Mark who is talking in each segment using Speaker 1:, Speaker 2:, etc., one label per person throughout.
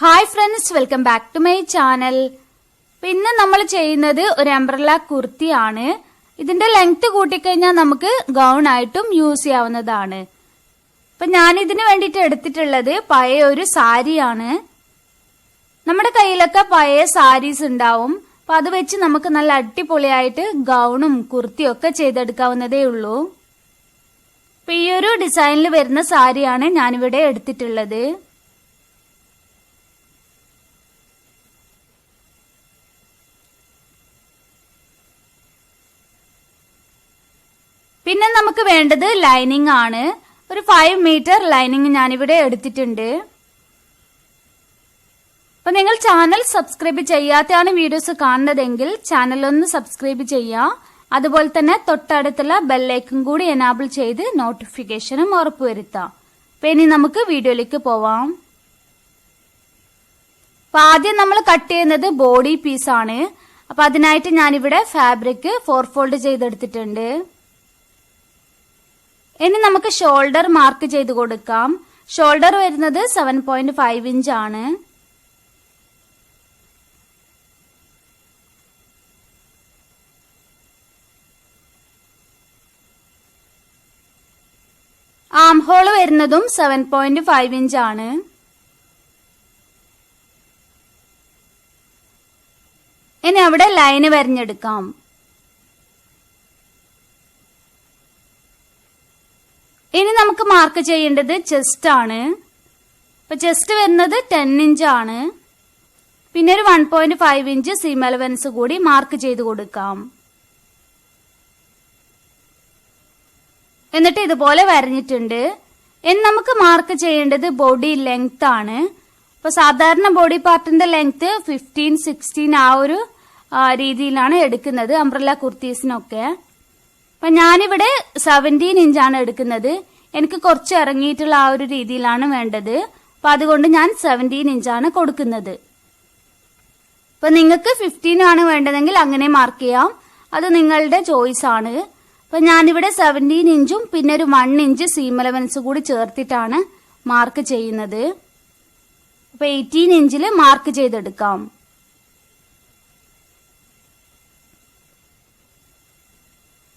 Speaker 1: Hi friends, welcome back to my channel. പിന്നെ നമ്മൾ ചെയ്യുന്നത് ഒരു അംബ്രല്ല കുർത്തിയാണ്. ഇതിന്റെ ലെങ്ത് കൂട്ടിക്കഴിഞ്ഞാൽ നമുക്ക് ഗൗൺ ആയിട്ടും യൂസ് ചെയ്യാവുന്നതാണ്. അപ്പൊ ഞാൻ ഇതിന് വേണ്ടിയിട്ട് എടുത്തിട്ടുള്ളത് പഴയ ഒരു സാരിയാണ്. നമ്മുടെ കയ്യിലൊക്കെ പഴയ സാരീസ് ഉണ്ടാവും. അപ്പൊ അത് വെച്ച് നമുക്ക് നല്ല അടിപൊളിയായിട്ട് ഗൗണും കുർത്തിയും ഒക്കെ ചെയ്തെടുക്കാവുന്നതേ ഉള്ളൂ. അപ്പൊ ഈ ഒരു ഡിസൈനിൽ വരുന്ന സാരിയാണ് ഞാനിവിടെ എടുത്തിട്ടുള്ളത്. പിന്നെ നമുക്ക് വേണ്ടത് ലൈനിങ് ആണ്. ഒരു 5 മീറ്റർ ലൈനിങ് ഞാനിവിടെ എടുത്തിട്ടുണ്ട്. അപ്പൊ നിങ്ങൾ ചാനൽ സബ്സ്ക്രൈബ് ചെയ്യാതെയാണ് വീഡിയോസ് കാണുന്നതെങ്കിൽ ചാനൽ ഒന്ന് സബ്സ്ക്രൈബ് ചെയ്യാം. അതുപോലെ തന്നെ തൊട്ടടുത്തുള്ള ബെല്ലൈക്കൺ കൂടി എനാബിൾ ചെയ്ത് നോട്ടിഫിക്കേഷനും ഉറപ്പുവരുത്താം. അപ്പൊ ഇനി നമുക്ക് വീഡിയോയിലേക്ക് പോവാം. അപ്പൊ ആദ്യം നമ്മൾ കട്ട് ചെയ്യുന്നത് ബോഡി പീസ് ആണ്. അപ്പൊ അതിനായിട്ട് ഞാനിവിടെ ഫാബ്രിക് 4 ഫോൾഡ് ചെയ്തെടുത്തിട്ടുണ്ട്. ഇനി നമുക്ക് ഷോൾഡർ മാർക്ക് ചെയ്ത് കൊടുക്കാം. ഷോൾഡർ വരുന്നത് 7.5 ഇഞ്ച് ആണ്. ആം ഹോൾ വരുന്നതും 7.5 ഇഞ്ച് ആണ്. ഇനി അവിടെ ലൈന് വരഞ്ഞെടുക്കാം. ഇനി നമുക്ക് മാർക്ക് ചെയ്യേണ്ടത് ചെസ്റ്റ് ആണ്. അപ്പൊ ചെസ്റ്റ് വരുന്നത് 10 ഇഞ്ച് ആണ്. പിന്നെ ഒരു 1.5 ഇഞ്ച് സീം അലവൻസ് കൂടി മാർക്ക് ചെയ്ത് കൊടുക്കാം. എന്നിട്ട് ഇതുപോലെ വരഞ്ഞിട്ടുണ്ട്. ഇനി നമുക്ക് മാർക്ക് ചെയ്യേണ്ടത് ബോഡി ലെങ്ത് ആണ്. അപ്പൊ സാധാരണ ബോഡി പാർട്ടിന്റെ ലെങ്ത് 15-16 ആ ഒരു രീതിയിലാണ് എടുക്കുന്നത് അംബ്രല്ല കുർത്തീസിനൊക്കെ. അപ്പൊ ഞാനിവിടെ 17 ഇഞ്ചാണ് എടുക്കുന്നത്. എനിക്ക് കുറച്ച് ഇറങ്ങിയിട്ടുള്ള ആ ഒരു രീതിയിലാണ് വേണ്ടത്. അപ്പൊ അതുകൊണ്ട് ഞാൻ 17 ഇഞ്ചാണ് കൊടുക്കുന്നത്. അപ്പൊ നിങ്ങൾക്ക് 15 ആണ് വേണ്ടതെങ്കിൽ അങ്ങനെ മാർക്ക് ചെയ്യാം. അത് നിങ്ങളുടെ ചോയ്സ് ആണ്. അപ്പൊ ഞാനിവിടെ 17 ഇഞ്ചും പിന്നെ ഒരു 1 ഇഞ്ച് സീം അലവൻസ് കൂടി ചേർത്തിട്ടാണ് മാർക്ക് ചെയ്യുന്നത്. അപ്പൊ 18 ഇഞ്ചിൽ മാർക്ക് ചെയ്തെടുക്കാം.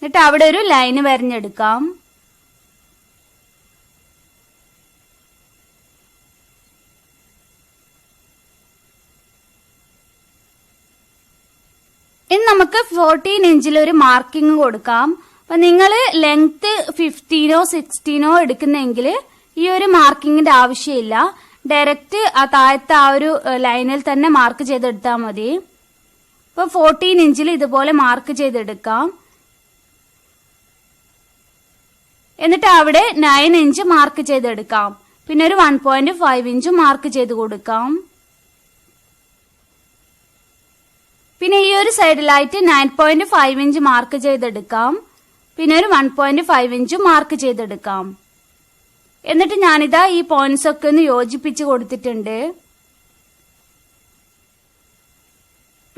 Speaker 1: എന്നിട്ട് അവിടെ ഒരു ലൈന് വരഞ്ഞെടുക്കാം. ഇനി നമുക്ക് 14 ഇഞ്ചിൽ ഒരു മാർക്കിംഗ് കൊടുക്കാം. അപ്പൊ നിങ്ങൾ ലെങ്ത് 15-ഓ 16-ഓ എടുക്കുന്നെങ്കിൽ ഈ ഒരു മാർക്കിങ്ങിന്റെ ആവശ്യമില്ല. ഡയറക്റ്റ് ആ താഴത്തെ ആ ഒരു ലൈനിൽ തന്നെ മാർക്ക് ചെയ്തെടുത്താൽ മതി. അപ്പൊ 14 ഇഞ്ചിൽ ഇതുപോലെ മാർക്ക് ചെയ്തെടുക്കാം. എന്നിട്ട് അവിടെ 9 ഇഞ്ച് മാർക്ക് ചെയ്തെടുക്കാം. പിന്നെ ഒരു 1.5 ഇഞ്ച് മാർക്ക് ചെയ്ത് കൊടുക്കാം. പിന്നെ ഈ ഒരു സൈഡിലായിട്ട് 9.5 ഇഞ്ച് മാർക്ക് ചെയ്തെടുക്കാം. പിന്നെ ഒരു 1.5 ഇഞ്ച് മാർക്ക് ചെയ്തെടുക്കാം. എന്നിട്ട് ഞാനിതാ ഈ പോയിന്റ്സ് ഒക്കെ ഒന്ന് യോജിപ്പിച്ച് കൊടുത്തിട്ടുണ്ട്.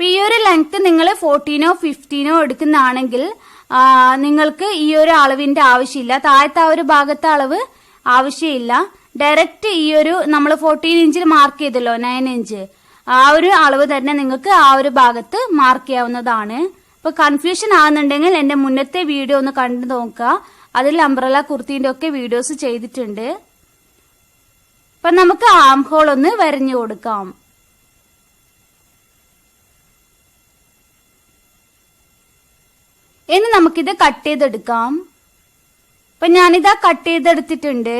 Speaker 1: ഈ ഒരു ലെങ്ത് നിങ്ങൾ 14-ഓ 15-ഓ എടുക്കുന്നതാണെങ്കിൽ നിങ്ങൾക്ക് ഈ ഒരു അളവിന്റെ ആവശ്യമില്ല. താഴത്തെ ആ ഒരു ഭാഗത്തെ അളവ് ആവശ്യമില്ല. ഡയറക്റ്റ് ഈ ഒരു നമ്മൾ 14 ഇഞ്ചിൽ മാർക്ക് ചെയ്തല്ലോ 9 ഇഞ്ച് ആ ഒരു അളവ് തന്നെ നിങ്ങൾക്ക് ആ ഒരു ഭാഗത്ത് മാർക്ക് ചെയ്യാവുന്നതാണ്. അപ്പൊ കൺഫ്യൂഷൻ ആകുന്നുണ്ടെങ്കിൽ എന്റെ മുന്നത്തെ വീഡിയോ ഒന്ന് കണ്ടു നോക്കുക. അതിൽ അംബ്രല്ല കുർത്തിന്റെ ഒക്കെ വീഡിയോസ് ചെയ്തിട്ടുണ്ട്. അപ്പൊ നമുക്ക് ആം ഹോൾ ഒന്ന് വരഞ്ഞു കൊടുക്കാം. ഇനി നമുക്കിത് കട്ട് ചെയ്തെടുക്കാം. അപ്പൊ ഞാനിതാ കട്ട് ചെയ്തെടുത്തിട്ടുണ്ട്.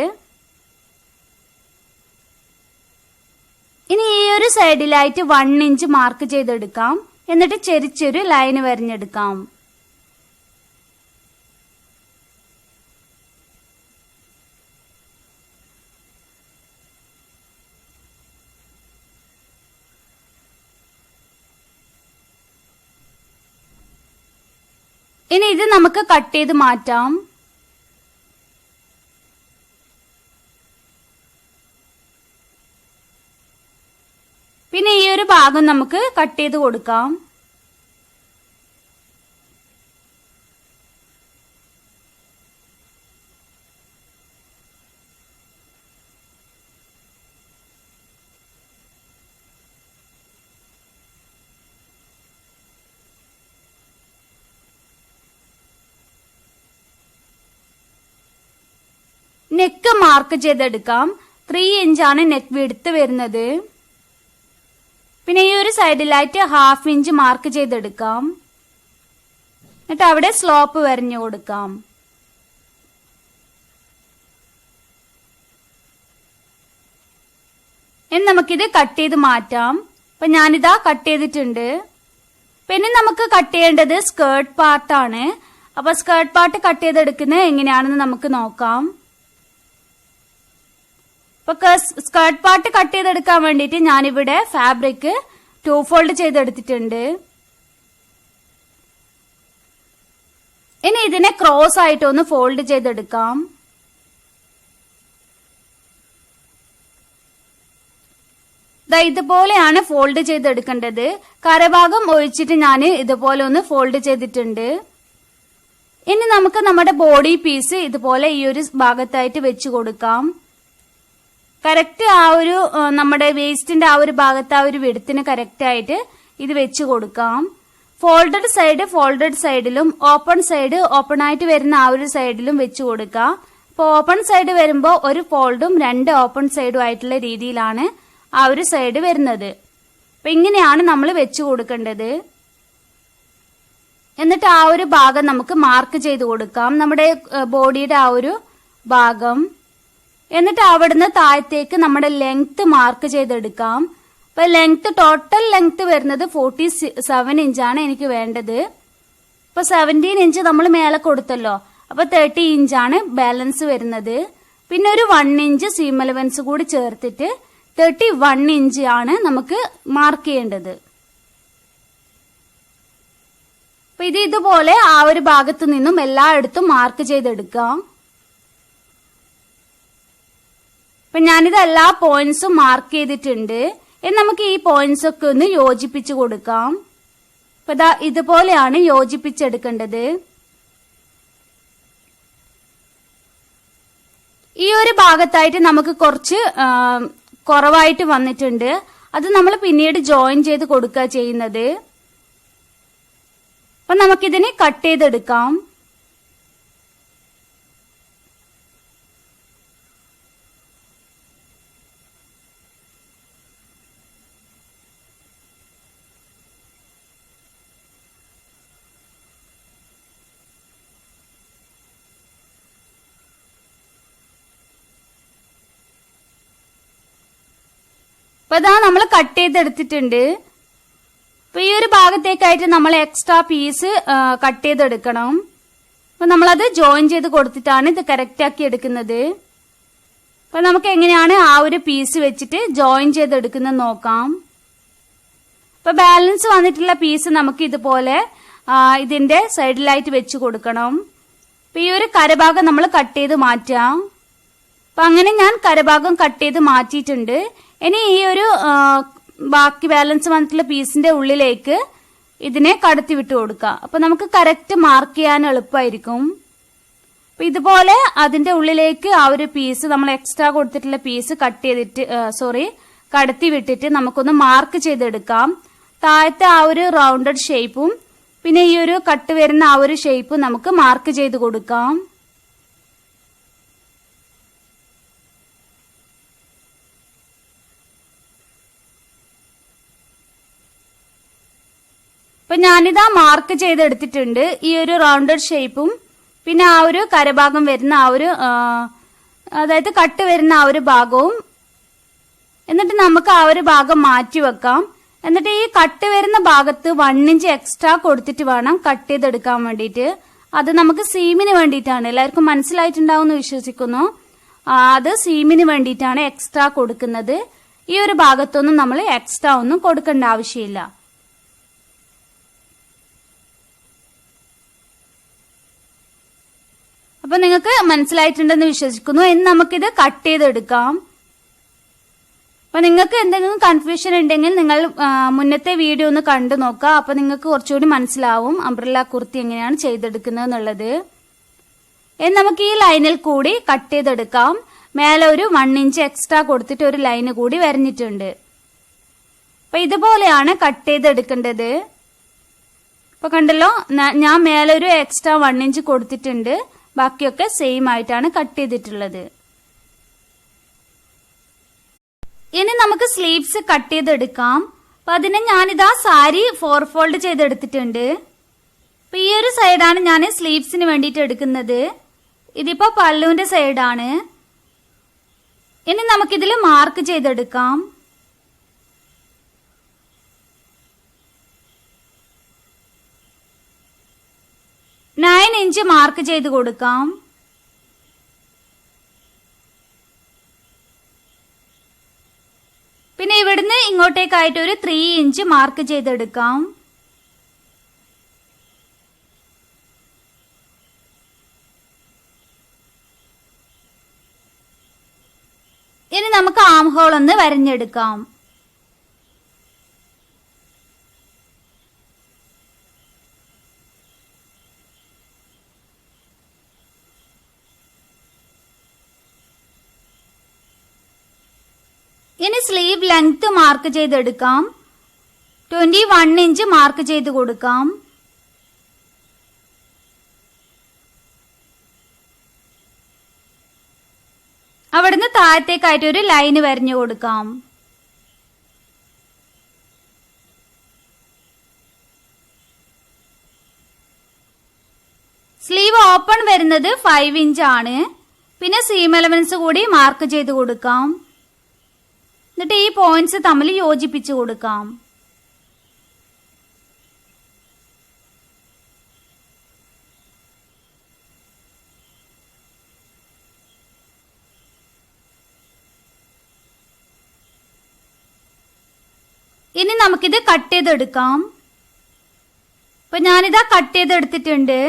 Speaker 1: ഇനി ഈ ഒരു സൈഡിലായിട്ട് 1 ഇഞ്ച് മാർക്ക് ചെയ്തെടുക്കാം. എന്നിട്ട് ചെരിച്ചൊരു ലൈന് വരഞ്ഞെടുക്കാം. ഇനി ഇത് നമുക്ക് കട്ട് ചെയ്ത് മാറ്റാം. പിന്നെ ഈ ഒരു ഭാഗം നമുക്ക് കട്ട് ചെയ്ത് കൊടുക്കാം. നെക്ക് മാർക്ക് ചെയ്തെടുക്കാം. 3 ഇഞ്ചാണ് നെക്ക് വിഡ്ത്ത് വരുന്നത്. പിന്നെ ഈ ഒരു സൈഡിലായിട്ട് 1/2 ഇഞ്ച് മാർക്ക് ചെയ്തെടുക്കാം. എന്നിട്ട് അവിടെ സ്ലോപ്പ് വരഞ്ഞു കൊടുക്കാം. ഇനി നമുക്കിത് കട്ട് ചെയ്ത് മാറ്റാം. അപ്പൊ ഞാനിതാ കട്ട് ചെയ്തിട്ടുണ്ട്. പിന്നെ നമുക്ക് കട്ട് ചെയ്യേണ്ടത് സ്കേർട്ട് പാർട്ടാണ്. അപ്പൊ സ്കേർട്ട് പാർട്ട് കട്ട് ചെയ്തെടുക്കുന്നത് എങ്ങനെയാണെന്ന് നമുക്ക് നോക്കാം. അപ്പൊ സ്കേർട്ട് പാർട്ട് കട്ട് ചെയ്തെടുക്കാൻ വേണ്ടിയിട്ട് ഞാനിവിടെ ഫാബ്രിക് 2 ഫോൾഡ് ചെയ്തെടുത്തിട്ടുണ്ട്. ഇനി ഇതിനെ ക്രോസ് ആയിട്ട് ഒന്ന് ഫോൾഡ് ചെയ്തെടുക്കാം. ഇതുപോലെയാണ് ഫോൾഡ് ചെയ്തെടുക്കേണ്ടത്. കരഭാഗം ഒഴിച്ചിട്ട് ഞാൻ ഇതുപോലെ ഒന്ന് ഫോൾഡ് ചെയ്തിട്ടുണ്ട്. ഇനി നമുക്ക് നമ്മുടെ ബോഡി പീസ് ഇതുപോലെ ഈ ഒരു ഭാഗത്തായിട്ട് വെച്ചു കൊടുക്കാം. കറക്റ്റ് ആ ഒരു നമ്മുടെ വേസ്റ്റിന്റെ ആ ഒരു ഭാഗത്ത് ആ ഒരു വിഡ്ത്തിന് കറക്റ്റ് ആയിട്ട് ഇത് വെച്ചു കൊടുക്കാം. ഫോൾഡഡ് സൈഡിലും ഓപ്പൺ സൈഡ് ഓപ്പൺ ആയിട്ട് വരുന്ന ആ ഒരു സൈഡിലും വെച്ചു കൊടുക്കാം. അപ്പൊ ഓപ്പൺ സൈഡ് വരുമ്പോൾ ഒരു ഫോൾഡും 2 ഓപ്പൺ സൈഡും ആയിട്ടുള്ള രീതിയിലാണ് ആ ഒരു സൈഡ് വരുന്നത്. അപ്പൊ ഇങ്ങനെയാണ് നമ്മൾ വെച്ചു കൊടുക്കേണ്ടത്. എന്നിട്ട് ആ ഒരു ഭാഗം നമുക്ക് മാർക്ക് ചെയ്ത് കൊടുക്കാം, നമ്മുടെ ബോഡിയുടെ ആ ഒരു ഭാഗം. എന്നിട്ട് അവിടുന്ന് താഴത്തേക്ക് നമ്മുടെ ലെങ്ത് മാർക്ക് ചെയ്തെടുക്കാം. അപ്പൊ ടോട്ടൽ ലെങ്ത് വരുന്നത് 47 ഇഞ്ചാണ് എനിക്ക് വേണ്ടത്. അപ്പൊ 17 ഇഞ്ച് നമ്മൾ മേലെ കൊടുത്തല്ലോ. അപ്പൊ 30 ഇഞ്ചാണ് ബാലൻസ് വരുന്നത്. പിന്നെ ഒരു 1 ഇഞ്ച് സീം അലവൻസ് കൂടി ചേർത്തിട്ട് 31 ഇഞ്ച് ആണ് നമുക്ക് മാർക്ക് ചെയ്യേണ്ടത്. അപ്പൊ ഇതുപോലെ ആ ഒരു ഭാഗത്തു നിന്നും എല്ലായിടത്തും മാർക്ക് ചെയ്തെടുക്കാം. അപ്പൊ ഞാനിത് എല്ലാ പോയിന്റ്സും മാർക്ക് ചെയ്തിട്ടുണ്ട്. ഇനി നമുക്ക് ഈ പോയിന്റ്സ് ഒക്കെ ഒന്ന് യോജിപ്പിച്ചു കൊടുക്കാം. അപ്പൊ ഇതുപോലെയാണ് യോജിപ്പിച്ചെടുക്കേണ്ടത്. ഈ ഒരു ഭാഗത്തായിട്ട് നമുക്ക് കുറച്ച് കുറവായിട്ട് വന്നിട്ടുണ്ട്. അത് നമ്മൾ പിന്നീട് ജോയിൻ ചെയ്ത് കൊടുക്കുക ചെയ്യുന്നത്. അപ്പൊ നമുക്കിതിനെ കട്ട് ചെയ്തെടുക്കാം. അപ്പൊ ഇതാ നമ്മൾ കട്ട് ചെയ്തെടുത്തിട്ടുണ്ട്. അപ്പൊ ഈ ഒരു ഭാഗത്തേക്കായിട്ട് നമ്മൾ എക്സ്ട്രാ പീസ് കട്ട് ചെയ്തെടുക്കണം. അപ്പൊ നമ്മളത് ജോയിൻ ചെയ്ത് കൊടുത്തിട്ടാണ് ഇത് കറക്റ്റ് ആക്കി എടുക്കുന്നത്. അപ്പൊ നമുക്ക് എങ്ങനെയാണ് ആ ഒരു പീസ് വെച്ചിട്ട് ജോയിൻ ചെയ്തെടുക്കുന്നത് നോക്കാം. അപ്പൊ ബാലൻസ് വന്നിട്ടുള്ള പീസ് നമുക്ക് ഇതുപോലെ ഇതിന്റെ സൈഡിലായിട്ട് വെച്ച് കൊടുക്കണം. അപ്പൊ ഈ ഒരു കരഭാഗം നമ്മൾ കട്ട് ചെയ്ത് മാറ്റാം. അപ്പൊ അങ്ങനെ ഞാൻ കരഭാഗം കട്ട് ചെയ്ത് മാറ്റിയിട്ടുണ്ട്. ഇനി ഈ ഒരു ബാക്കി ബാലൻസ് വന്നിട്ടുള്ള പീസിന്റെ ഉള്ളിലേക്ക് ഇതിനെ കടത്തി വിട്ടു കൊടുക്കുക. അപ്പൊ നമുക്ക് കറക്റ്റ് മാർക്ക് ചെയ്യാൻ എളുപ്പമായിരിക്കും. അപ്പൊ ഇതുപോലെ അതിന്റെ ഉള്ളിലേക്ക് ആ ഒരു പീസ് നമ്മൾ എക്സ്ട്രാ കൊടുത്തിട്ടുള്ള പീസ് കടത്തി വിട്ടിട്ട് നമുക്കൊന്ന് മാർക്ക് ചെയ്തെടുക്കാം. താഴത്തെ ആ ഒരു റൗണ്ടഡ് ഷേപ്പും പിന്നെ ഈ ഒരു കട്ട് വരുന്ന ആ ഒരു ഷേപ്പും നമുക്ക് മാർക്ക് ചെയ്ത് കൊടുക്കാം. അപ്പൊ ഞാനിതാ മാർക്ക് ചെയ്തെടുത്തിട്ടുണ്ട്. ഈ ഒരു റൗണ്ടഡ് ഷേപ്പും പിന്നെ ആ ഒരു കരഭാഗം വരുന്ന ആ ഒരു അതായത് കട്ട് വരുന്ന ആ ഒരു ഭാഗവും. എന്നിട്ട് നമുക്ക് ആ ഒരു ഭാഗം മാറ്റി വെക്കാം. എന്നിട്ട് ഈ കട്ട് വരുന്ന ഭാഗത്ത് 1 ഇഞ്ച് എക്സ്ട്രാ കൊടുത്തിട്ട് വേണം കട്ട് ചെയ്തെടുക്കാൻ വേണ്ടിയിട്ട്. അത് നമുക്ക് സീമിന് വേണ്ടിയിട്ടാണ്. എല്ലാവർക്കും മനസ്സിലായിട്ടുണ്ടാവും എന്ന് വിശ്വസിക്കുന്നു. അത് സീമിന് വേണ്ടിയിട്ടാണ് എക്സ്ട്രാ കൊടുക്കുന്നത്. ഈ ഒരു ഭാഗത്തൊന്നും നമ്മൾ എക്സ്ട്രാ ഒന്നും കൊടുക്കേണ്ട ആവശ്യമില്ല. അപ്പൊ നിങ്ങൾക്ക് മനസ്സിലായിട്ടുണ്ടെന്ന് വിശ്വസിക്കുന്നു. ഇനി നമുക്കിത് കട്ട് ചെയ്തെടുക്കാം. അപ്പൊ നിങ്ങൾക്ക് എന്തെങ്കിലും കൺഫ്യൂഷൻ ഉണ്ടെങ്കിൽ നിങ്ങൾ മുന്നത്തെ വീഡിയോ ഒന്ന് കണ്ടു നോക്കുക. അപ്പൊ നിങ്ങൾക്ക് കുറച്ചുകൂടി മനസ്സിലാവും അംബ്രല്ല കുർത്തി എങ്ങനെയാണ് ചെയ്തെടുക്കുന്നത് എന്നുള്ളത്. ഇനി നമുക്ക് ഈ ലൈനിൽ കൂടി കട്ട് ചെയ്തെടുക്കാം. മേലെ ഒരു 1 ഇഞ്ച് എക്സ്ട്രാ കൊടുത്തിട്ട് ഒരു ലൈന് കൂടി വരഞ്ഞിട്ടുണ്ട്. അപ്പൊ ഇതുപോലെയാണ് കട്ട് ചെയ്തെടുക്കേണ്ടത്. അപ്പൊ കണ്ടല്ലോ, ഞാൻ മേലെ ഒരു എക്സ്ട്രാ 1 ഇഞ്ച് കൊടുത്തിട്ടുണ്ട്. ബാക്കിയൊക്കെ സെയിം ആയിട്ടാണ് കട്ട് ചെയ്തിട്ടുള്ളത്. ഇനി നമുക്ക് സ്ലീവ്സ് കട്ട് ചെയ്തെടുക്കാം. അപ്പൊ അതിന് ഞാനിതാ സാരി 4 ഫോൾഡ് ചെയ്തെടുത്തിട്ടുണ്ട്. അപ്പൊ ഈ ഒരു സൈഡാണ് ഞാൻ സ്ലീവ്സിന് വേണ്ടിയിട്ട് എടുക്കുന്നത്. ഇതിപ്പോ പല്ലുവിന്റെ സൈഡാണ്. ഇനി നമുക്കിതിൽ മാർക്ക് ചെയ്തെടുക്കാം. 9 ഇഞ്ച് മാർക്ക് ചെയ്ത് കൊടുക്കാം. പിന്നെ ഇവിടുന്ന് ഇങ്ങോട്ടേക്കായിട്ട് ഒരു 3 ഇഞ്ച് മാർക്ക് ചെയ്തെടുക്കാം. ഇനി നമുക്ക് ആം ഹോൾ ഒന്ന് വരഞ്ഞെടുക്കാം. ഇനി സ്ലീവ് ലെങ്ത് മാർക്ക് ചെയ്തെടുക്കാം. 21 ഇഞ്ച് മാർക്ക് ചെയ്ത് കൊടുക്കാം. അവിടുന്ന് താഴത്തേക്കായിട്ട് ഒരു ലൈന് വരഞ്ഞു കൊടുക്കാം. സ്ലീവ് ഓപ്പൺ വരുന്നത് 5 ഇഞ്ച് ആണ്. പിന്നെ സീം എലമെന്റ്സ് കൂടി മാർക്ക് ചെയ്ത് കൊടുക്കാം. എന്നിട്ട് ഈ പോയിന്റ്സ് തമ്മിൽ യോജിപ്പിച്ചു കൊടുക്കാം. ഇനി നമുക്കിത് കട്ട് ചെയ്തെടുക്കാം. അപ്പൊ ഞാനിതാ കട്ട് ചെയ്തെടുത്തിട്ടുണ്ട്.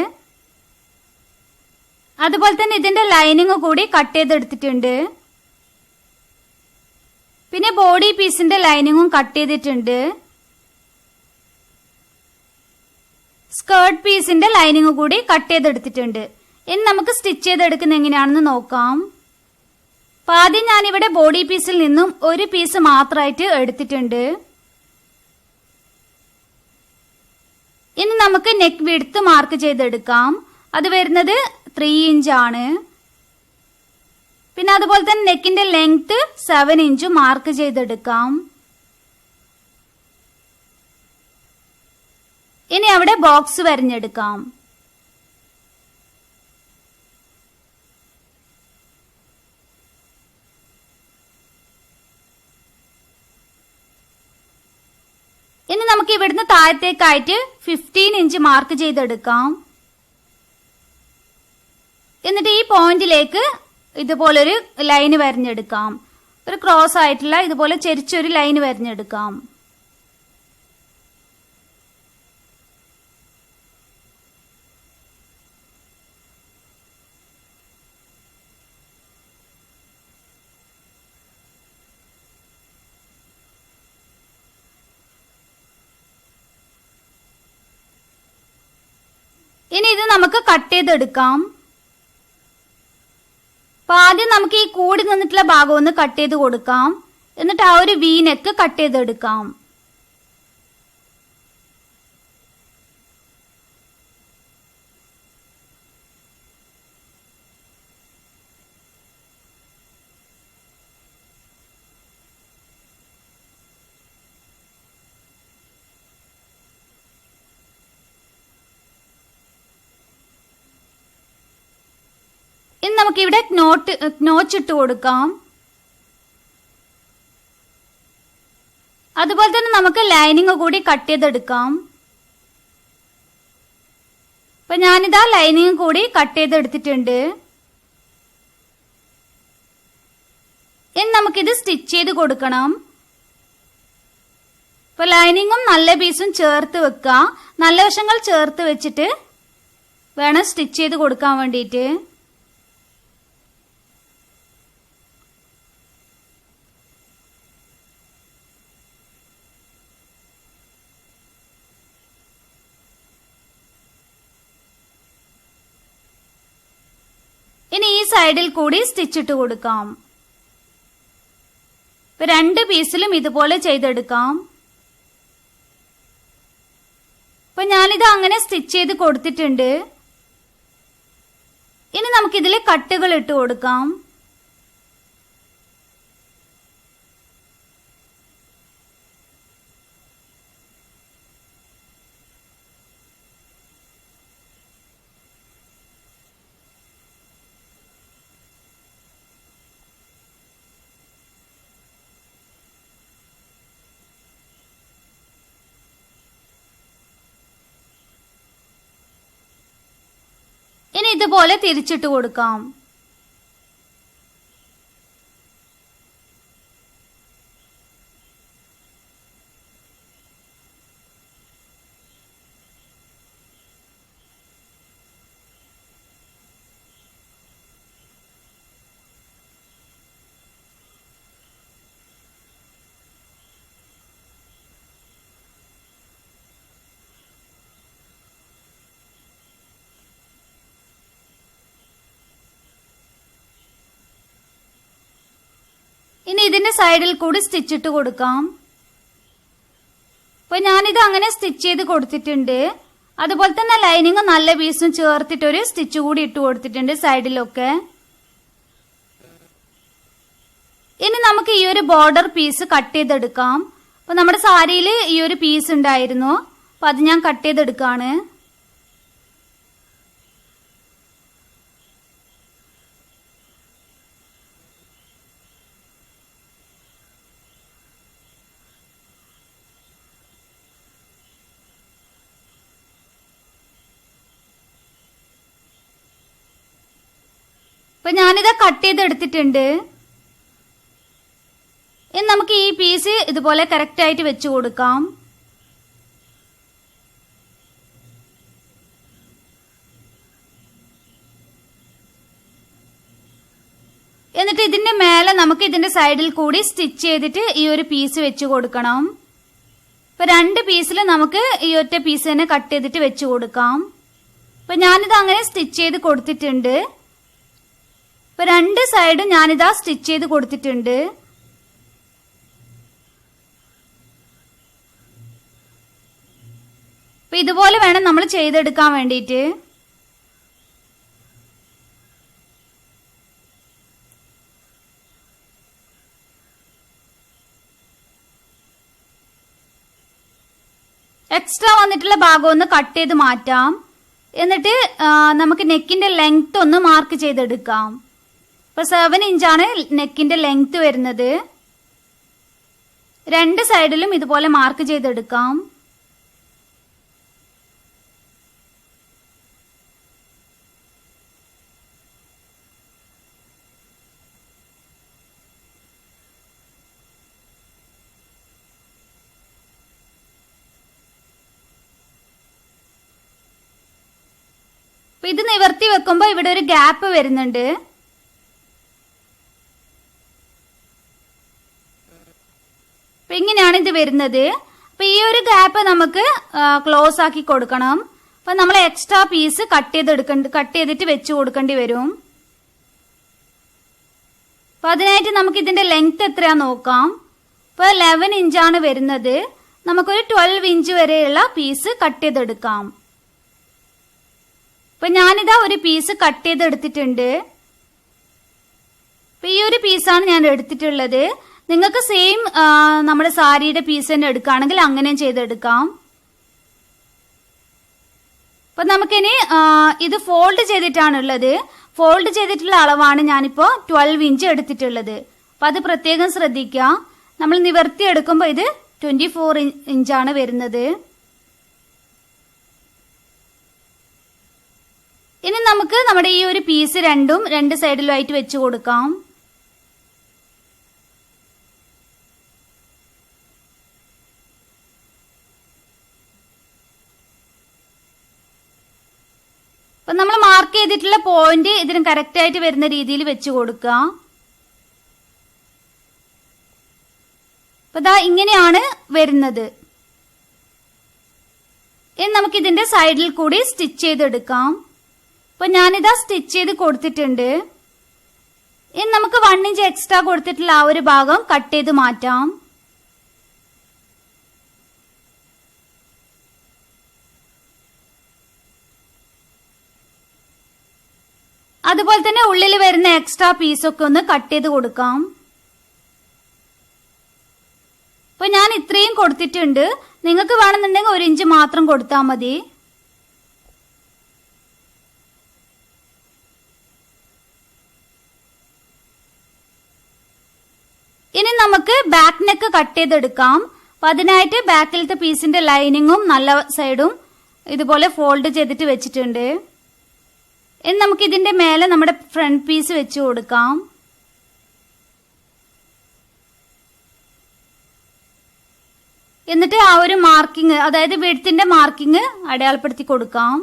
Speaker 1: അതുപോലെ തന്നെ ഇതിന്റെ ലൈനിങ് കൂടി കട്ട് ചെയ്തെടുത്തിട്ടുണ്ട്. പിന്നെ ബോഡി പീസിന്റെ ലൈനിങ്ങും കട്ട് ചെയ്തിട്ടുണ്ട്. സ്കേർട്ട് പീസിന്റെ ലൈനിങ് കൂടി കട്ട് ചെയ്തെടുത്തിട്ടുണ്ട്. ഇനി നമുക്ക് സ്റ്റിച്ച് ചെയ്തെടുക്കുന്ന എങ്ങനെയാണെന്ന് നോക്കാം. അപ്പൊ ആദ്യം ഞാനിവിടെ ബോഡി പീസിൽ നിന്നും ഒരു പീസ് മാത്രമായിട്ട് എടുത്തിട്ടുണ്ട്. ഇനി നമുക്ക് നെക്ക് വിഡ്ത്ത് മാർക്ക് ചെയ്തെടുക്കാം. അത് വരുന്നത് 3 ഇഞ്ച് ആണ്. പിന്നെ അതുപോലെ തന്നെ നെക്കിന്റെ ലെങ്ത് 7 ഇഞ്ച് മാർക്ക് ചെയ്തെടുക്കാം. ഇനി അവിടെ ബോക്സ് വരഞ്ഞെടുക്കാം. ഇനി നമുക്ക് ഇവിടുന്ന് താഴത്തേക്കായിട്ട് 15 ഇഞ്ച് മാർക്ക് ചെയ്തെടുക്കാം. എന്നിട്ട് ഈ പോയിന്റിലേക്ക് ഇതുപോലൊരു ലൈന് വരഞ്ഞെടുക്കാം. ഒരു ക്രോസ് ആയിട്ടുള്ള ഇതുപോലെ ചെരിച്ചൊരു ലൈന് വരഞ്ഞെടുക്കാം. ഇനി ഇത് നമുക്ക് കട്ട് ചെയ്തെടുക്കാം. അപ്പൊ ആദ്യം നമുക്ക് ഈ കൂടി നിന്നിട്ടുള്ള ഭാഗം ഒന്ന് കട്ട് ചെയ്ത് കൊടുക്കാം. എന്നിട്ട് ആ ഒരു വി നെക്ക് കട്ട് ചെയ്തെടുക്കാം. ഇനി നമുക്ക് ഇവിടെ നോച്ച് ഇട്ട് കൊടുക്കാം. അതുപോലെ തന്നെ നമുക്ക് ലൈനിങ് കൂടി കട്ട് ചെയ്തെടുക്കാം. അപ്പൊ ഞാനിതാ ലൈനിങ് കൂടി കട്ട് ചെയ്തെടുത്തിട്ടുണ്ട്. ഇനി നമുക്കിത് സ്റ്റിച്ച് ചെയ്ത് കൊടുക്കണം. അപ്പൊ ലൈനിങ്ങും നല്ല പീസും ചേർത്ത് വെക്കുക. നല്ല വശങ്ങൾ ചേർത്ത് വെച്ചിട്ട് വേണം സ്റ്റിച്ച് ചെയ്ത് കൊടുക്കാൻ വേണ്ടിയിട്ട്. ഇനി ഈ സൈഡിൽ കൂടി സ്റ്റിച്ച് ഇട്ട് കൊടുക്കാം. ഇപ്പൊ 2 പീസിലും ഇതുപോലെ ചെയ്തെടുക്കാം. ഇപ്പൊ ഞാനിത് അങ്ങനെ സ്റ്റിച്ച് ചെയ്ത് കൊടുത്തിട്ടുണ്ട്. ഇനി നമുക്കിതിൽ കട്ടുകൾ ഇട്ട് കൊടുക്കാം. ഇതുപോലെ തിരിച്ചിട്ട് കൊടുക്കാം. ഇനി ഇതിന്റെ സൈഡിൽ കൂടി സ്റ്റിച്ച് ഇട്ട് കൊടുക്കാം. അപ്പൊ ഞാനിത് അങ്ങനെ സ്റ്റിച്ച് ചെയ്ത് കൊടുത്തിട്ടുണ്ട്. അതുപോലെ തന്നെ ലൈനിങ് നല്ല പീസും ചേർത്തിട്ടൊരു സ്റ്റിച്ച് കൂടി ഇട്ട് കൊടുത്തിട്ടുണ്ട് സൈഡിലൊക്കെ. ഇനി നമുക്ക് ഈ ഒരു ബോർഡർ പീസ് കട്ട് ചെയ്തെടുക്കാം. അപ്പൊ നമ്മുടെ സാരിയിൽ ഈ ഒരു പീസ് ഉണ്ടായിരുന്നു, അപ്പൊ അത് ഞാൻ കട്ട് ചെയ്തെടുക്കാണ്. അപ്പൊ ഞാനിത് കട്ട് ചെയ്തെടുത്തിട്ടുണ്ട്. ഇനി നമുക്ക് ഈ പീസ് ഇതുപോലെ കറക്റ്റ് ആയിട്ട് വെച്ച് കൊടുക്കാം. എന്നിട്ട് ഇതിന്റെ മേലെ നമുക്ക് ഇതിന്റെ സൈഡിൽ കൂടി സ്റ്റിച്ച് ചെയ്തിട്ട് ഈ ഒരു പീസ് വെച്ച് കൊടുക്കണം. ഇപ്പൊ 2 പീസിൽ നമുക്ക് ഈ ഒറ്റ പീസ് തന്നെ കട്ട് ചെയ്തിട്ട് വെച്ച് കൊടുക്കാം. അപ്പൊ ഞാനിത് അങ്ങനെ സ്റ്റിച്ച് ചെയ്ത് കൊടുത്തിട്ടുണ്ട്. ഇപ്പൊ 2 സൈഡും ഞാനിതാ സ്റ്റിച്ച് ചെയ്ത് കൊടുത്തിട്ടുണ്ട്. അപ്പൊ ഇതുപോലെ വേണം നമ്മൾ ചെയ്തെടുക്കാൻ വേണ്ടിയിട്ട്. എക്സ്ട്രാ വന്നിട്ടുള്ള ഭാഗം ഒന്ന് കട്ട് ചെയ്ത് മാറ്റാം. എന്നിട്ട് നമുക്ക് നെക്കിന്റെ ലെങ്ത് ഒന്ന് മാർക്ക് ചെയ്തെടുക്കാം. ഇപ്പൊ 7 ഇഞ്ചാണ് നെക്കിന്റെ ലെങ്ത് വരുന്നത്. 2 സൈഡിലും ഇതുപോലെ മാർക്ക് ചെയ്തെടുക്കാം. അപ്പൊ ഇത് നിവർത്തി വെക്കുമ്പോ ഇവിടെ ഒരു ഗ്യാപ്പ് വരുന്നുണ്ട്. അപ്പൊ ഇങ്ങനെയാണ് ഇത് വരുന്നത്. അപ്പൊ ഈ ഒരു ഗ്യാപ്പ് നമുക്ക് ക്ലോസ് ആക്കി കൊടുക്കണം. അപ്പൊ നമ്മൾ എക്സ്ട്രാ പീസ് കട്ട് ചെയ്തിട്ട് വെച്ച് കൊടുക്കേണ്ടി വരും. അപ്പൊ അതിനായിട്ട് നമുക്ക് ഇതിന്റെ ലെങ്ത് എത്രയാ നോക്കാം. ഇപ്പൊ 11 ഇഞ്ചാണ് വരുന്നത്. നമുക്കൊരു 12 ഇഞ്ച് വരെയുള്ള പീസ് കട്ട് ചെയ്തെടുക്കാം. അപ്പൊ ഞാനിതാ ഒരു പീസ് കട്ട് ചെയ്തെടുത്തിട്ടുണ്ട്. അപ്പൊ ഈ ഒരു പീസാണ് ഞാൻ എടുത്തിട്ടുള്ളത്. നിങ്ങൾക്ക് സെയിം നമ്മുടെ സാരിയുടെ പീസ് തന്നെ എടുക്കുകയാണെങ്കിൽ അങ്ങനെയും ചെയ്തെടുക്കാം. അപ്പൊ നമുക്കിനി ഇത് ഫോൾഡ് ചെയ്തിട്ടാണുള്ളത്. ഫോൾഡ് ചെയ്തിട്ടുള്ള അളവാണ് ഞാനിപ്പോ 12 ഇഞ്ച് എടുത്തിട്ടുള്ളത്. അപ്പൊ അത് പ്രത്യേകം ശ്രദ്ധിക്കുക. നമ്മൾ നിവർത്തി എടുക്കുമ്പോൾ ഇത് 24 ഇഞ്ചാണ് വരുന്നത്. ഇനി നമുക്ക് നമ്മുടെ ഈ ഒരു പീസ് രണ്ടും 2 സൈഡിലുമായിട്ട് വെച്ച് കൊടുക്കാം. അപ്പൊ നമ്മൾ മാർക്ക് ചെയ്തിട്ടുള്ള പോയിന്റ് ഇതിന് കറക്റ്റ് ആയിട്ട് വരുന്ന രീതിയിൽ വെച്ച് കൊടുക്കുക. അപ്പൊ ദാ ഇങ്ങനെയാണ് വരുന്നത്. ഇനി നമുക്ക് ഇതിന്റെ സൈഡിൽ കൂടി സ്റ്റിച്ച് ചെയ്തെടുക്കാം. അപ്പൊ ഞാനിതാ സ്റ്റിച്ച് ചെയ്ത് കൊടുത്തിട്ടുണ്ട്. ഇനി നമുക്ക് 1 ഇഞ്ച് എക്സ്ട്രാ കൊടുത്തിട്ടുള്ള ആ ഒരു ഭാഗം കട്ട് ചെയ്ത് മാറ്റാം. അതുപോലെ തന്നെ ഉള്ളിൽ വരുന്ന എക്സ്ട്രാ പീസൊക്കെ ഒന്ന് കട്ട് ചെയ്ത് കൊടുക്കാം. അപ്പൊ ഞാൻ ഇത്രയും കൊടുത്തിട്ടുണ്ട്. നിങ്ങൾക്ക് വേണമെന്നുണ്ടെങ്കിൽ 1 ഇഞ്ച് മാത്രം കൊടുത്താൽ മതി. ഇനി നമുക്ക് ബാക്ക് നെക്ക് കട്ട് ചെയ്തെടുക്കാം. അപ്പൊ അതിനായിട്ട് ബാക്കിലത്തെ പീസിന്റെ ലൈനിങ്ങും നല്ല സൈഡും ഇതുപോലെ ഫോൾഡ് ചെയ്തിട്ട് വെച്ചിട്ടുണ്ട്. ഇനി നമുക്ക് ഇതിന്റെ മേലെ നമ്മുടെ ഫ്രണ്ട് പീസ് വെച്ച് കൊടുക്കാം. എന്നിട്ട് ആ ഒരു മാർക്കിങ്, അതായത് വിഡ്ത്തിന്റെ മാർക്കിങ് അടയാളപ്പെടുത്തി കൊടുക്കാം.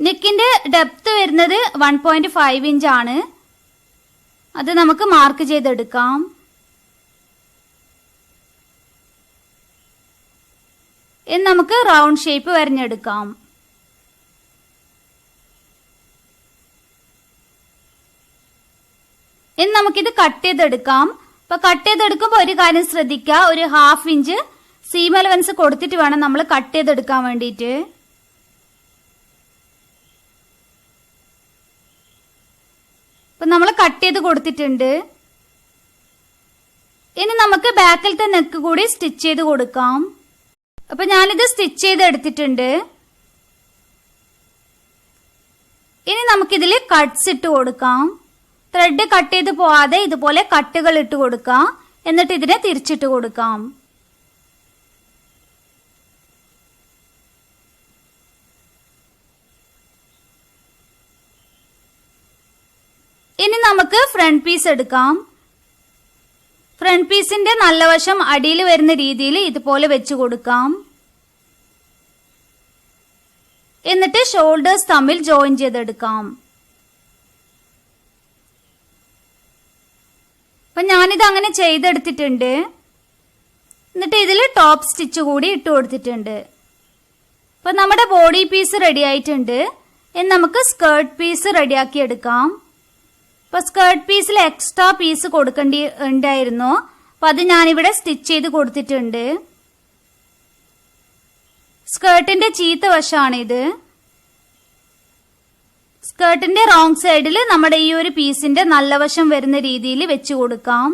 Speaker 1: നെക്കിന്റെ ഡെപ്ത് വരുന്നത് 1.5 ഇഞ്ച് ആണ്. അത് നമുക്ക് മാർക്ക് ചെയ്തെടുക്കാം. ഇനി നമുക്ക് റൗണ്ട് ഷേപ്പ് വരഞ്ഞെടുക്കാം. ഇനി നമുക്കിത് കട്ട് ചെയ്തെടുക്കാം. അപ്പൊ കട്ട് ചെയ്തെടുക്കുമ്പോൾ ഒരു കാര്യം ശ്രദ്ധിക്കുക, ഒരു 1/2 ഇഞ്ച് സീം അലവൻസ് കൊടുത്തിട്ട് വേണം നമ്മൾ കട്ട് ചെയ്തെടുക്കാൻ വേണ്ടിയിട്ട്. ഇപ്പൊ നമ്മൾ കട്ട് ചെയ്ത് കൊടുത്തിട്ടുണ്ട്. ഇനി നമുക്ക് ബാക്കിലത്തെ നെക്ക് കൂടി സ്റ്റിച്ച് ചെയ്ത് കൊടുക്കാം. അപ്പൊ ഞാനിത് സ്റ്റിച്ച് ചെയ്ത് എടുത്തിട്ടുണ്ട്. ഇനി നമുക്കിതിൽ കട്ട്സ് ഇട്ട് കൊടുക്കാം. ത്രെഡ് കട്ട് ചെയ്ത് പോവാതെ ഇതുപോലെ കട്ടുകൾ ഇട്ട് കൊടുക്കാം. എന്നിട്ട് ഇതിനെ തിരിച്ചിട്ട് കൊടുക്കാം. ഇനി നമുക്ക് ഫ്രണ്ട് പീസ് എടുക്കാം. ഫ്രണ്ട് പീസിന്റെ നല്ല വശം അടിയിൽ വരുന്ന രീതിയിൽ ഇതുപോലെ വെച്ച് കൊടുക്കാം. എന്നിട്ട് ഷോൾഡേഴ്സ് തമ്മിൽ ജോയിൻ ചെയ്തെടുക്കാം. അപ്പൊ ഞാനിത് അങ്ങനെ ചെയ്തെടുത്തിട്ടുണ്ട്. എന്നിട്ട് ഇതിൽ ടോപ്പ് സ്റ്റിച്ച് കൂടി ഇട്ട് കൊടുത്തിട്ടുണ്ട്. അപ്പൊ നമ്മുടെ ബോഡി പീസ് റെഡി ആയിട്ടുണ്ട്. ഇനി നമുക്ക് സ്കേർട്ട് പീസ് റെഡിയാക്കി എടുക്കാം. അപ്പൊ സ്കേർട്ട് പീസിൽ എക്സ്ട്രാ പീസ് കൊടുക്കേണ്ടി ഉണ്ടായിരുന്നു. അപ്പൊ അത് ഞാനിവിടെ സ്റ്റിച്ച് ചെയ്ത് കൊടുത്തിട്ടുണ്ട്. സ്കേർട്ടിന്റെ ചീത്ത വശമാണിത്. സ്കേർട്ടിന്റെ റോങ് സൈഡിൽ നമ്മുടെ ഈ ഒരു പീസിന്റെ നല്ല വശം വരുന്ന രീതിയിൽ വെച്ച് കൊടുക്കാം.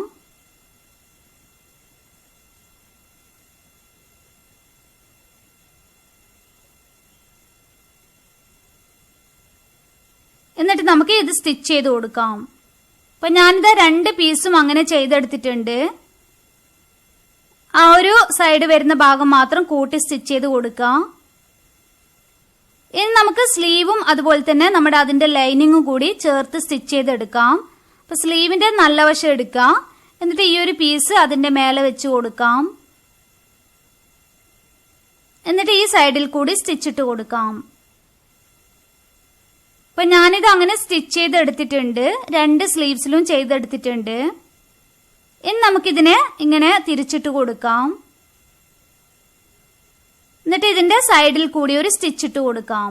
Speaker 1: എന്നിട്ട് നമുക്ക് ഇത് സ്റ്റിച്ച് ചെയ്ത് കൊടുക്കാം. അപ്പൊ ഞാനിത് 2 പീസും അങ്ങനെ ചെയ്തെടുത്തിട്ടുണ്ട്. ആ ഒരു സൈഡ് വരുന്ന ഭാഗം മാത്രം കൂട്ടി സ്റ്റിച്ച് ചെയ്ത് കൊടുക്കാം. ഇനി നമുക്ക് സ്ലീവും അതുപോലെ തന്നെ നമ്മുടെ അതിന്റെ ലൈനിങ്ങും കൂടി ചേർത്ത് സ്റ്റിച്ച് ചെയ്തെടുക്കാം. അപ്പൊ സ്ലീവിന്റെ നല്ല വശം എടുക്കാം. എന്നിട്ട് ഈ ഒരു പീസ് അതിന്റെ മേലെ വെച്ച് കൊടുക്കാം. എന്നിട്ട് ഈ സൈഡിൽ കൂടി സ്റ്റിച്ച് ഇട്ട് കൊടുക്കാം. അപ്പൊ ഞാനിത് അങ്ങനെ സ്റ്റിച്ച് ചെയ്തെടുത്തിട്ടുണ്ട്. 2 സ്ലീവ്സിലും ചെയ്തെടുത്തിട്ടുണ്ട്. ഇനി നമുക്കിതിനെ ഇങ്ങനെ തിരിച്ചിട്ട് കൊടുക്കാം. എന്നിട്ട് ഇതിന്റെ സൈഡിൽ കൂടി ഒരു സ്റ്റിച്ച് ഇട്ട് കൊടുക്കാം.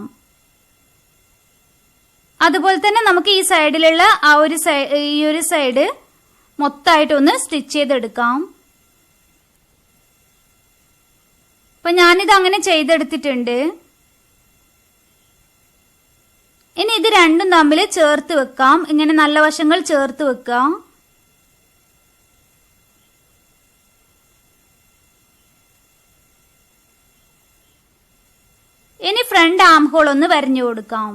Speaker 1: അതുപോലെ തന്നെ നമുക്ക് ഈ സൈഡിലുള്ള ഈ ഒരു സൈഡ് മൊത്തമായിട്ടൊന്ന് സ്റ്റിച്ച് ചെയ്തെടുക്കാം. അപ്പൊ ഞാനിത് അങ്ങനെ ചെയ്തെടുത്തിട്ടുണ്ട്. ഇനി ഇത് രണ്ടും തമ്മിൽ ചേർത്ത് വെക്കാം. ഇങ്ങനെ നല്ല വശങ്ങൾ ചേർത്ത് വെക്കാം. ഇനി ഫ്രണ്ട് ആം ഹോൾ ഒന്ന് വരഞ്ഞു കൊടുക്കാം.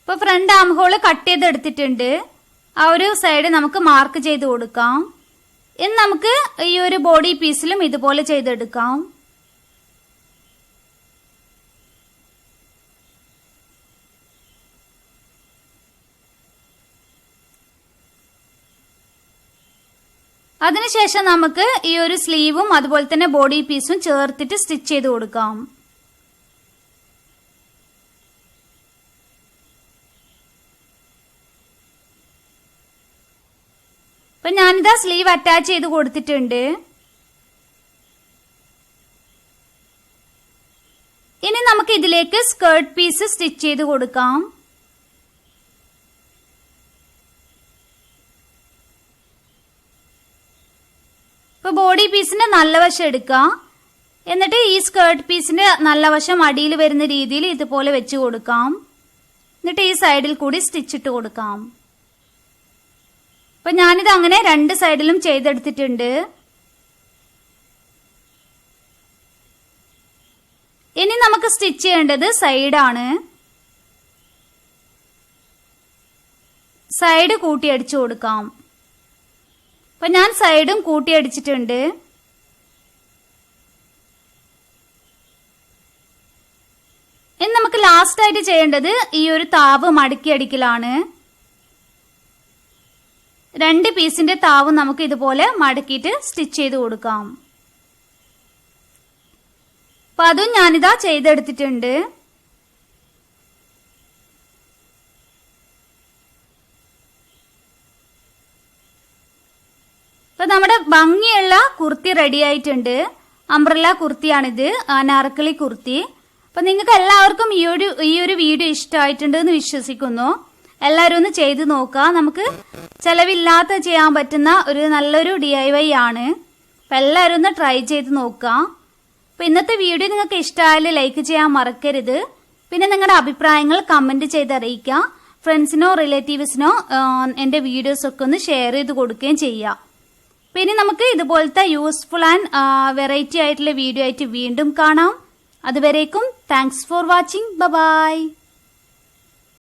Speaker 1: ഇപ്പൊ ഫ്രണ്ട് ആം ഹോള് കട്ട് ചെയ്തെടുത്തിട്ടുണ്ട്. ആ ഒരു സൈഡ് നമുക്ക് മാർക്ക് ചെയ്ത് കൊടുക്കാം. ഇനി നമുക്ക് ഈ ഒരു ബോഡി പീസിലും ഇതുപോലെ ചെയ്തെടുക്കാം. അതിനുശേഷം നമുക്ക് ഈ ഒരു സ്ലീവും അതുപോലെ തന്നെ ബോഡി പീസും ചേർത്തിട്ട് സ്റ്റിച്ച് ചെയ്ത് കൊടുക്കാം. അപ്പൊ ഞാനിതാ സ്ലീവ് അറ്റാച്ച് ചെയ്ത് കൊടുത്തിട്ടുണ്ട്. ഇനി നമുക്ക് ഇതിലേക്ക് സ്കേർട്ട് പീസ് സ്റ്റിച്ച് ചെയ്ത് കൊടുക്കാം. ഇപ്പൊ ബോഡി പീസിന്റെ നല്ല വശം എടുക്കാം. എന്നിട്ട് ഈ സ്കേർട്ട് പീസിന്റെ നല്ല വശം അടിയിൽ വരുന്ന രീതിയിൽ ഇതുപോലെ വെച്ച് കൊടുക്കാം. എന്നിട്ട് ഈ സൈഡിൽ കൂടി സ്റ്റിച്ച് ഇട്ട് കൊടുക്കാം. അപ്പൊ ഞാനിത് അങ്ങനെ 2 സൈഡിലും ചെയ്തെടുത്തിട്ടുണ്ട്. സ്റ്റിച്ച് ചെയ്യേണ്ടത് സൈഡാണ്. സൈഡ് കൂട്ടിയടിച്ചു കൊടുക്കാം. അപ്പൊ ഞാൻ സൈഡും കൂട്ടിയടിച്ചിട്ടുണ്ട്. ഇനി നമുക്ക് ലാസ്റ്റ് ആയിട്ട് ചെയ്യേണ്ടത് ഈ ഒരു താവ് മടക്കി അടിക്കലാണ്. 2 പീസിന്റെ താവ് നമുക്ക് ഇതുപോലെ മടക്കിയിട്ട് സ്റ്റിച്ച് ചെയ്ത് കൊടുക്കാം. അപ്പൊ അതും ഞാനിതാ ചെയ്തെടുത്തിട്ടുണ്ട്. അപ്പൊ നമ്മുടെ ഭംഗിയുള്ള കുർത്തി റെഡി ആയിട്ടുണ്ട്. അംബ്രല്ല കുർത്തിയാണിത്, അനാർക്കലി കുർത്തി. അപ്പൊ നിങ്ങൾക്ക് എല്ലാവർക്കും ഈ ഒരു വീഡിയോ ഇഷ്ടമായിട്ടുണ്ട് എന്ന് വിശ്വസിക്കുന്നു. എല്ലാവരും ഒന്ന് ചെയ്ത് നോക്കുക. നമുക്ക് ചെലവില്ലാത്ത ചെയ്യാൻ പറ്റുന്ന ഒരു നല്ലൊരു DIY ആണ്. അപ്പൊ എല്ലാവരും ഒന്ന് ട്രൈ ചെയ്ത് നോക്കുക. അപ്പൊ ഇന്നത്തെ വീഡിയോ നിങ്ങൾക്ക് ഇഷ്ടമായാലും ലൈക്ക് ചെയ്യാൻ മറക്കരുത്. പിന്നെ നിങ്ങളുടെ അഭിപ്രായങ്ങൾ കമന്റ് ചെയ്ത് അറിയിക്കുക. ഫ്രണ്ട്സിനോ റിലേറ്റീവ്സിനോ എന്റെ വീഡിയോസ് ഒക്കെ ഒന്ന് ഷെയർ ചെയ്ത് കൊടുക്കുകയും ചെയ്യുക. പിന്നെ നമുക്ക് ഇതുപോലത്തെ യൂസ്ഫുൾ ആൻഡ് വെറൈറ്റി ആയിട്ടുള്ള വീഡിയോ ആയിട്ട് വീണ്ടും കാണാം. അതുവരേക്കും താങ്ക്സ് ഫോർ വാച്ചിങ്. ബൈ.